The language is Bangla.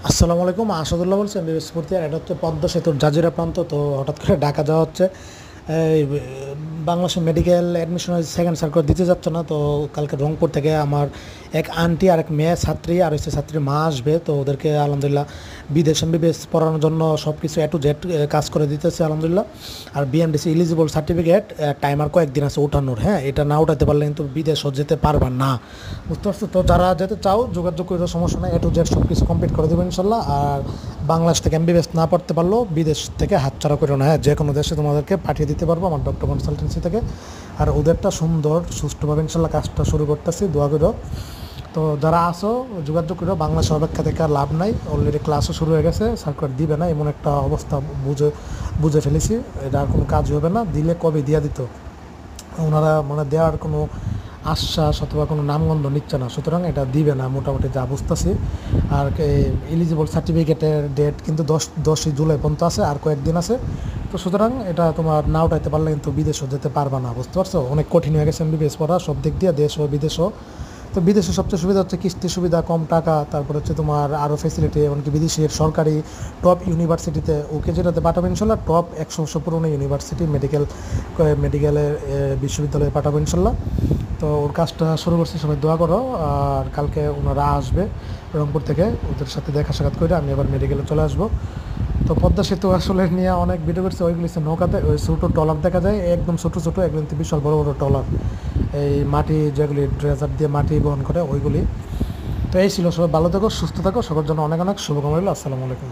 আসসালামু আলাইকুম, আসাদুল্লাহ বলছি এমবিবিএস ভর্তি। আর এটা হচ্ছে পদ্মা সেতুর জাজিরা প্রান্ত। তো হঠাৎ করে ঢাকা যাওয়া হচ্ছে। এই বাংলাদেশের মেডিকেল অ্যাডমিশনের সেকেন্ড সার্কুলার দিতে যাচ্ছে না। তো কালকে রংপুর থেকে আমার এক আন্টি আর এক মেয়ে ছাত্রী আর হচ্ছে ছাত্রীর মা আসবে। তো ওদেরকে আলহামদুলিল্লাহ বিদেশ এমবিবিএস পড়ানোর জন্য সব কিছু এ টু জেড কাজ করে দিতেছে আলহামদুলিল্লাহ। আর বিএমডিসি এলিজিবল সার্টিফিকেট টাইমার কয়েকদিন আছে ওঠানোর। হ্যাঁ, এটা না উঠাতে পারলে কিন্তু বিদেশও যেতে পারবা না, বুঝতে পারছো? তো যারা যেতে চাও যোগাযোগ করে, সমস্যা নেই, এ টু জেড সব কিছু কমপ্লিট করে দেবো ইনশাল্লাহ। আর বাংলাদেশ থেকে এমবিবিএস না পড়তে পারলেও বিদেশ থেকে হাতছাড়া করো না। হ্যাঁ, যে কোনো দেশে তোমাদেরকে পাঠিয়ে দিতে পারবো আমার ডক্টর কনসালটেন্সি থেকে। আর ওদেরটা সুন্দর সুষ্ঠুভাবে ইনশাল্লাহ কাজটা শুরু করতেছি, দোয়া করো। তো যারা আসো যোগাযোগ করো, বাংলাদেশ অপেক্ষা থেকে আর লাভ নাই। অলরেডি ক্লাসও শুরু হয়ে গেছে, সার্কুলার দিবে না এমন একটা অবস্থা বুঝে বুঝে ফেলেছি। এটা আর কোনো কাজ হবে না, দিলে কবে দিয়া দিত। ওনারা মানে দেওয়ার কোনো আশ্বাস অথবা কোনো নামগন্ধ নিচ্ছে না, সুতরাং এটা দিবে না মোটামুটি যা বুঝতেছি। আর এলিজিবল সার্টিফিকেটের ডেট কিন্তু 10ই জুলাই পর্যন্ত আছে, আর কয়েকদিন আছে। তো সুতরাং এটা তোমার না উঠাইতে পারলে কিন্তু বিদেশও যেতে পারবা না, বুঝতে পারছো? অনেক কঠিন হয়ে গেছে এমবিবিএস পড়া সব দিক দিয়ে, দেশ ও বিদেশও। তো বিদেশে সবচেয়ে সুবিধা হচ্ছে কিস্তি সুবিধা, কম টাকা, তারপর হচ্ছে তোমার আরও ফেসিলিটি। এমনকি বিদেশের সরকারি টপ ইউনিভার্সিটিতে ওকে যেটাতে পাঠাবো ইনশাল্লাহ, টপ 100 পুরনো ইউনিভার্সিটি মেডিকেলের বিশ্ববিদ্যালয়ে পাঠাবো ইনশাল্লাহ। তো ওর কাজটা শুরু করছি, সবাই দোয়া করো। আর কালকে ওনারা আসবে রংপুর থেকে, ওদের সাথে দেখা সাক্ষাৎ করে আমি আবার মেডিকেলে চলে আসবো। তো পদ্মা সেতু আসলে নিয়ে অনেক ভিডিও করছে, ওইগুলি হচ্ছে নৌকাতে ওই ছোটো ট্রলার দেখা যায়, একদম ছোটো ছোটো, একদম বিশাল বড় বড় ট্রলার, এই মাটি যেগুলি ড্রেজার দিয়ে মাটি বহন করে ওইগুলি। তো এই ছিল, সবাই ভালো থাকো, সুস্থ থাকো, সবার জন্য অনেক অনেক শুভকামনা রইল। আসসালামু আলাইকুম।